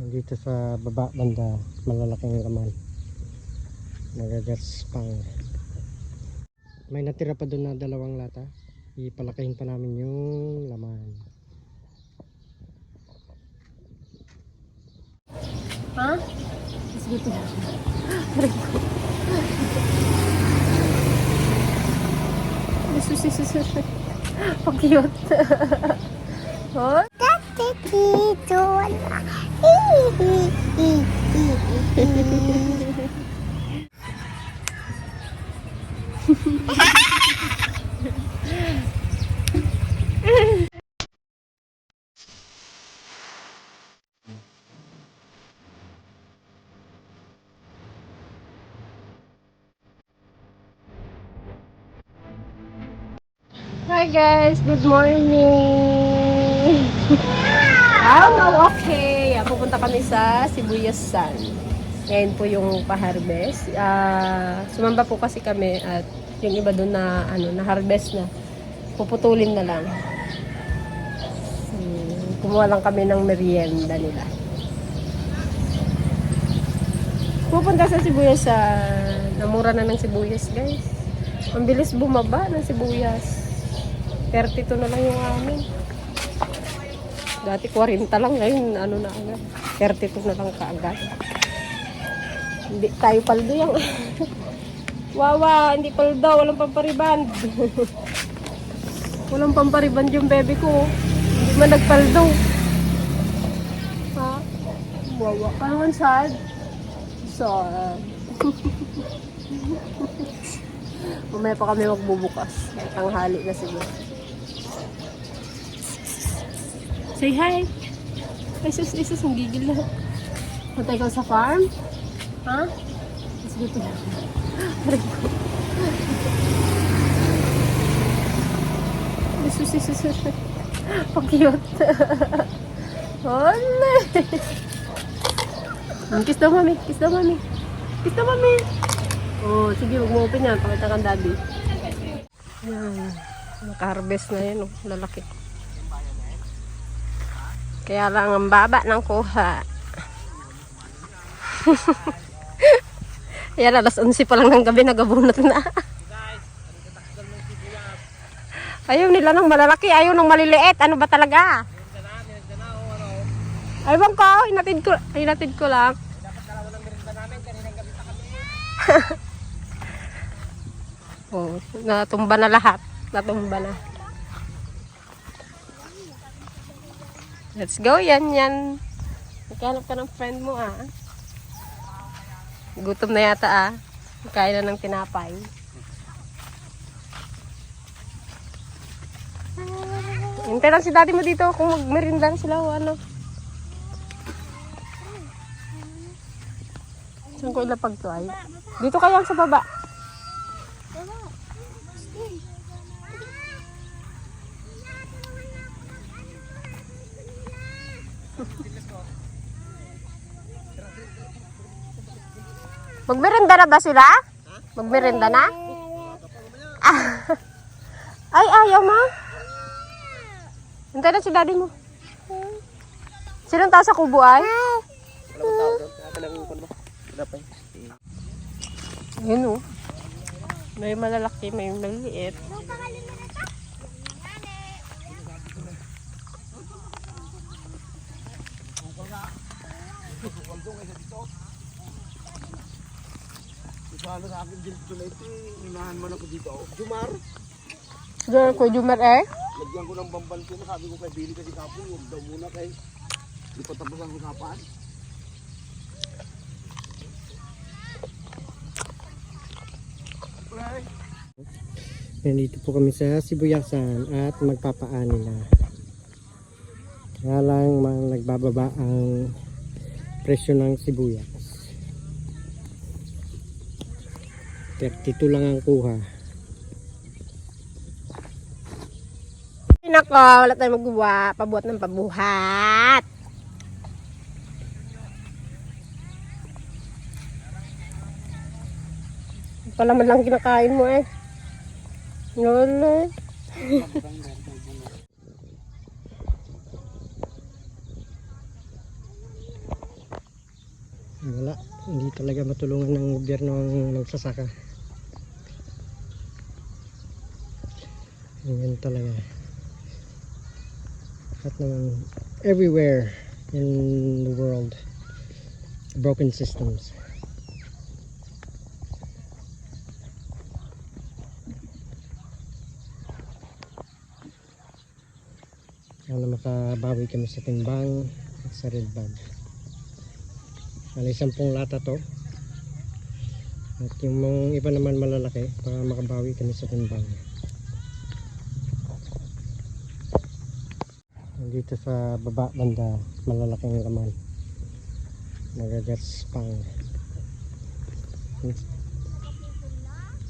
Dito sa baba banda, malalaking laman. Magagats pang. May natira pa doon na 2 lata. Ipalakahin pa namin yung laman. Ha? Dito. Susi. Pag-cute. Oh? Dito wala. Hi guys, good morning. Okay. Pupunta kami sa Sibuyasan. Ngayon po yung pa-harvest. Sumamba po kasi kami at yung iba doon na na-harvest na. Puputulin na lang. Kumuha lang kami ng merienda nila. Pupunta sa Sibuyasan. Namura na ng sibuyas, guys. Ang bilis bumaba ng sibuyas. 32 na lang yung amin. Dati 40 lang, ngayon na agad. 32 na lang kaagad. Hindi tayo paldo yan. Wawa, hindi paldo, walang pampariband. Walang pampariband yung bebe ko. Hindi man nagpaldo. Ha? Wawa ka naman, sad. Sad. Mamaya pa kami magbubukas. Tanghali na siguro. Say hi! Ay sus, ang gigil na. Punta ikaw sa farm? Ha? Let's go to. Ay sus. Pag-cute. Ole! Kiss daw mami. Oh, sige, huwag mo open yan. Pakita kang daddy. Yan. Naka-harvest na yan. Oh. Lalaki. Kaya lang ang baba ng kuha. Yan, alas 11 pa lang ng gabi, nagabunot na. Ayaw nila ng malalaki, ayaw ng maliliit. Ano ba talaga? Aywan ko, hinatid ko lang. Oh, natumba na lahat. Natumba na. Let's go, yan. Maghanap ka ng friend mo, ah. Gutom na yata, ah. Kain na ng tinapay. Hintay lang si daddy mo dito kung magmerinda na sila o ano. Saan ko ilapag to ay? Dito kaya sa baba. Magmerenda na ba sila? Magmerenda na? Ay, ayaw mo? Hintay na si daddy mo. Sinong tao sa kubo ay? Yun o. May malalaki, may maliit. Paano sa akin dito na ito, inahan man ako dito. Jumar? Diyan ko, Jumar eh. Lagyan ko ng bambanto na sabi ko kay Billy kasi kapon, huwag daw muna kay di pa tapos ang usapan. Nandito po kami sa Sibuyasan at magpapaani na. Kaya lang nagbababa ang presyo ng sibuyas. 32 lang ang kuha. Nako, wala tayong magawa. Pabuhat ng pabuhat. Palaman lang kinakain mo eh. Lolo. Wala, hindi talaga matulungan ng gobyerno ang magsasaka. Ganyan talaga. At naman, everywhere in the world, broken systems. Sana makabawi kami sa timbang at sa red bag. Bali 10 lata to. At yung mga iba naman malalaki para makabawi kami sa timbang. Dito sa baba banda malalaking laman. Magagats pang.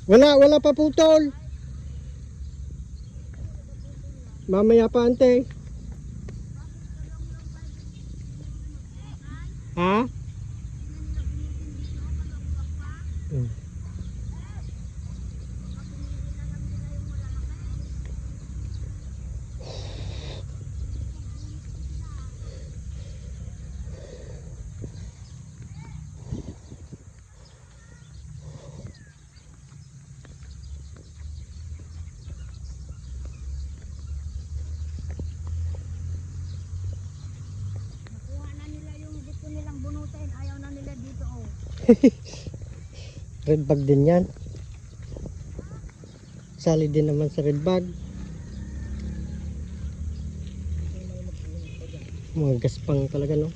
Wala pa putol. Mamaya pa ante. Ha? Red bag din yan. Sali din naman sa red bag. Mga gaspang talaga, no?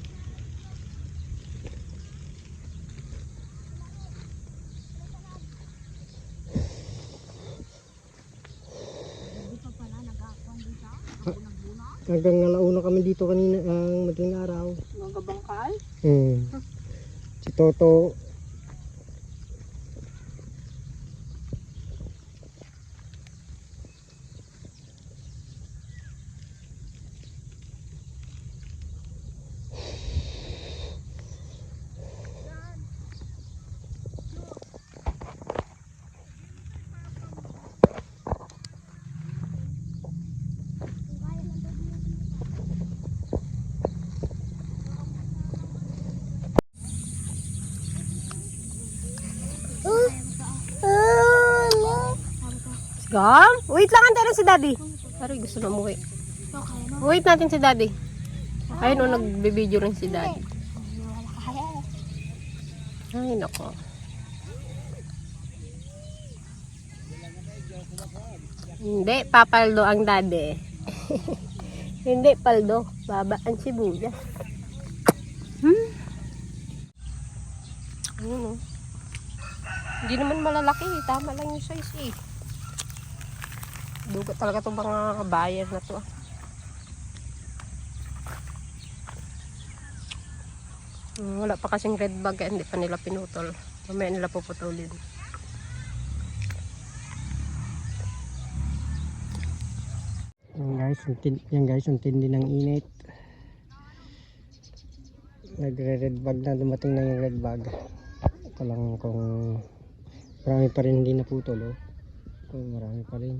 Hanggang alauna kami dito kanina ang madaling araw. Mga bangkal? Si Toto Gam? Wait lang, antayin si daddy. Sorry, gusto na umuwi. Wait natin si daddy. Ayun o, nagbibideo rin si daddy. Ay, nako. Hindi, papaldo ang daddy. Hindi, paldo. Baba ang sibuyas. Ayun o. Hindi naman malalaki. Tama lang yung size eh. Dugo talaga itong mga buyer na to. Wala pa kasing red bag kaya hindi pa nila pinutol. Mamaya nila puputulin. Yan guys, ang tindi ng init. Nagre-red bag na, dumating na yung red bag. Ito lang kung marami pa rin hindi naputol, oh. Marami pa rin.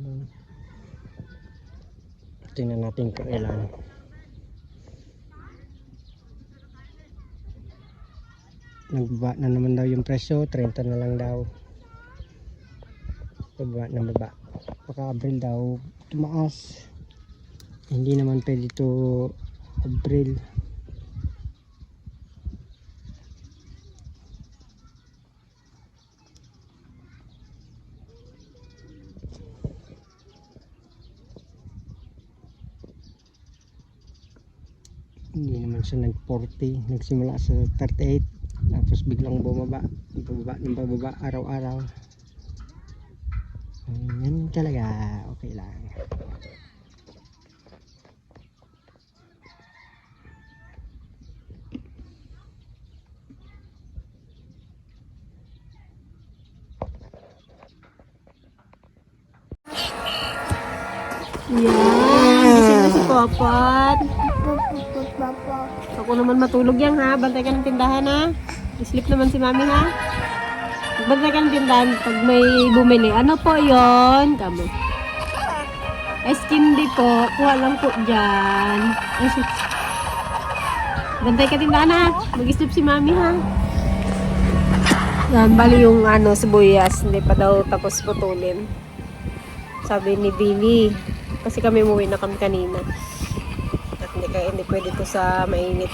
Tingnan natin kung ilan. Nagbaba na naman daw yung presyo, 30 na lang daw. Baba na baba. Baka Abril daw tumaas. Hindi naman pwede to Abril. Hindi naman siya nag-40, nagsimula sa 38 tapos biglang bumaba ng pababa araw-araw. Yan talaga, okay lang. Yan, gising na si Popot. Ako naman matulog yan ha. Bantay ka ng tindahan ha. Sleep naman si mami ha. Bantay ka ng tindahan pag may bumili. Ano po yon? Kamo. Ice candy po. Kuha lang po dyan. Bantay ka tindahan ha. Mag-sleep si mami ha. Yan, bali yung sibuyas, hindi pa daw tapos putulin. Sabi ni Billy, kasi kami umuwi na kami kanina. At hindi pwede to sa mainit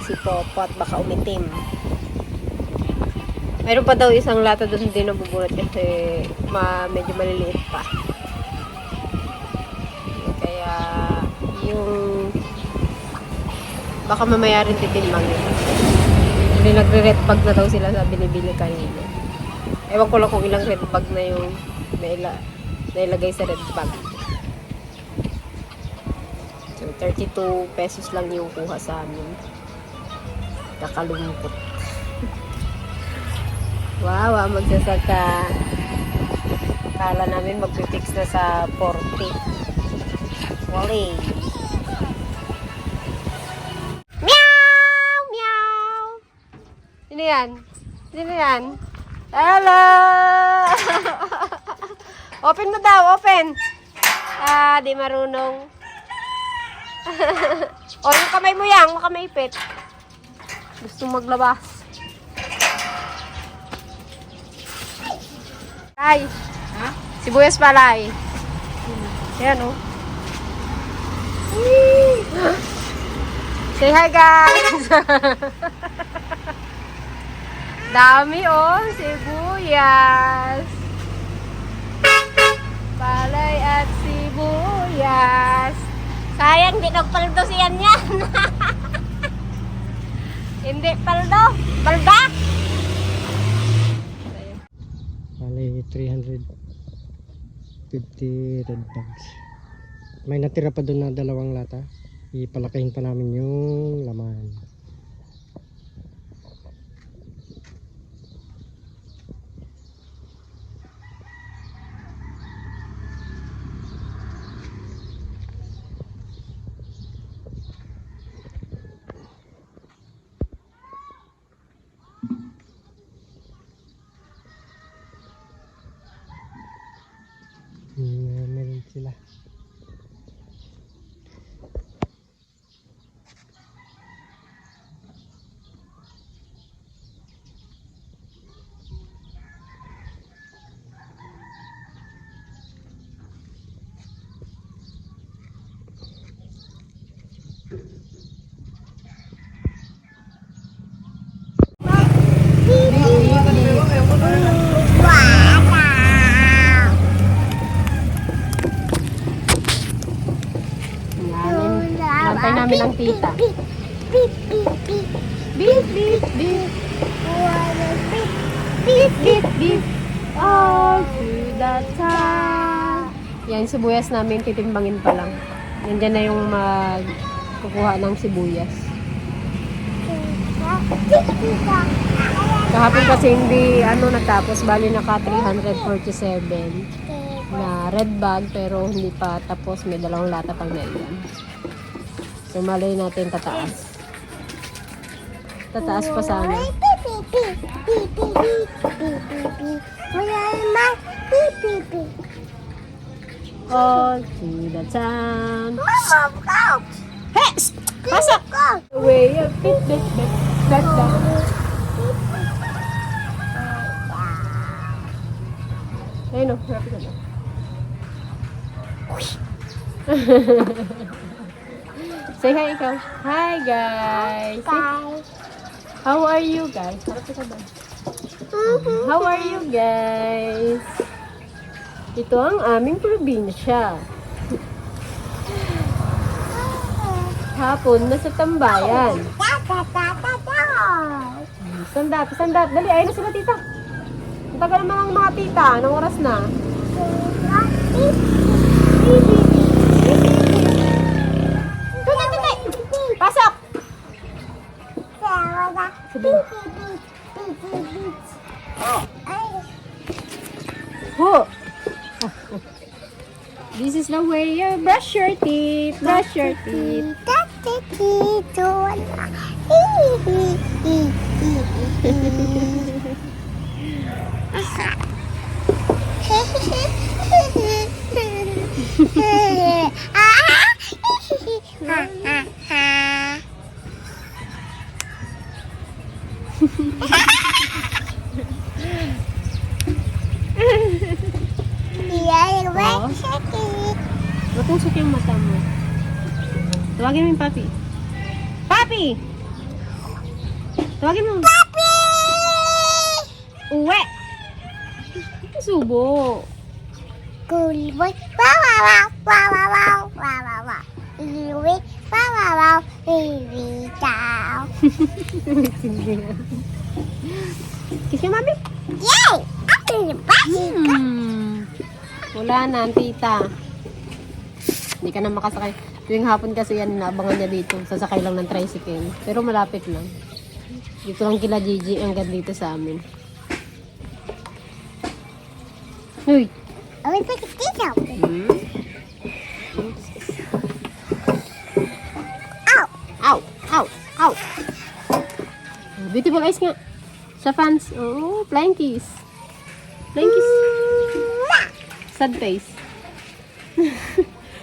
si Popo at baka umitim. Mayroon pa daw isang lata doon hindi nabubunot kasi medyo maliliit pa. Kaya yung baka mamaya rin titimbangin. Hindi nagre-red bag na daw sila sabi ni Billy kanina. Ewan ko lang kung ilang red bag na yung nailagay sa red bag. So 32 pesos lang yung kuha sa amin. Kakalungkot. Wow, magsasaka. Kala namin magpipix na sa 40. Wali. Sino yan? Sino yan? Hello! Open mo daw, open! Di marunong. O, yung kamay mo yan, makamaipit. Gusto maglabas. Ay! Ha? Sibuyas palay. Ayan, oh. Say hi, guys! Dami oh, sibuyas. Palay at sibuyas. Sayang, di nagpaldo siyan yan. Hindi paldo. Palda. Bali 350 red bags. May natira pa doon na 2 lata. Ipalakahin pa namin yung laman. Meron sila. Nantay namin ang tita. Beep, beep, beep. Beep, beep, beep. Beep, Beep, beep, beep. All through the town. Yan, sibuyas namin, titimbangin pa lang. Nandyan na yung magkukuha ng sibuyas. Kahapon kasi hindi natapos, bali naka 347 na red bag pero hindi pa tapos, may 2 lata pang nailan. So malay natin tataas. Tataas pa sana. All to the town. Hey! Pasok! Away of it, that. Ayun o, harap ka na. Say hi ikaw. Hi guys. How are you guys? Harap ka ba? How are you guys? Ito ang aming probinsya. Hapon, nasa tambayan. Sandap. Dali, ayun na sila tita. Ang tagal naman ang mga tita. Anong oras na? Pasok! Ho! This is the way you brush your teeth. Brush your teeth. Napusok yung mata mo. Tawagin mo yung papi. Papi! Tawagin mo. Papi! Uwe! Subo. Cool boy. Wow, wow, wow, wow, wow, wow, wow, wow. Iwi, wow, wow, wow, iwi, ciao. Kiss yung mami. Yay! Ako na ba? Wala na, ang tita. Hindi ka na makasakay. Tuwing hapon kasi yan, naabangan niya dito. Sasakay lang ng tricycle. Pero malapit lang. Dito lang kila Gigi hanggang dito sa amin. Uy! Awi, dito. Ow! Ow! Ow! Ow! Beautiful eyes nga. Sa fans. Oh, flying kiss. Flying kiss. Sad face.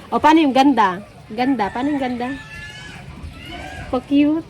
O, paano yung ganda? Ganda. Paano yung ganda? Pa-cute.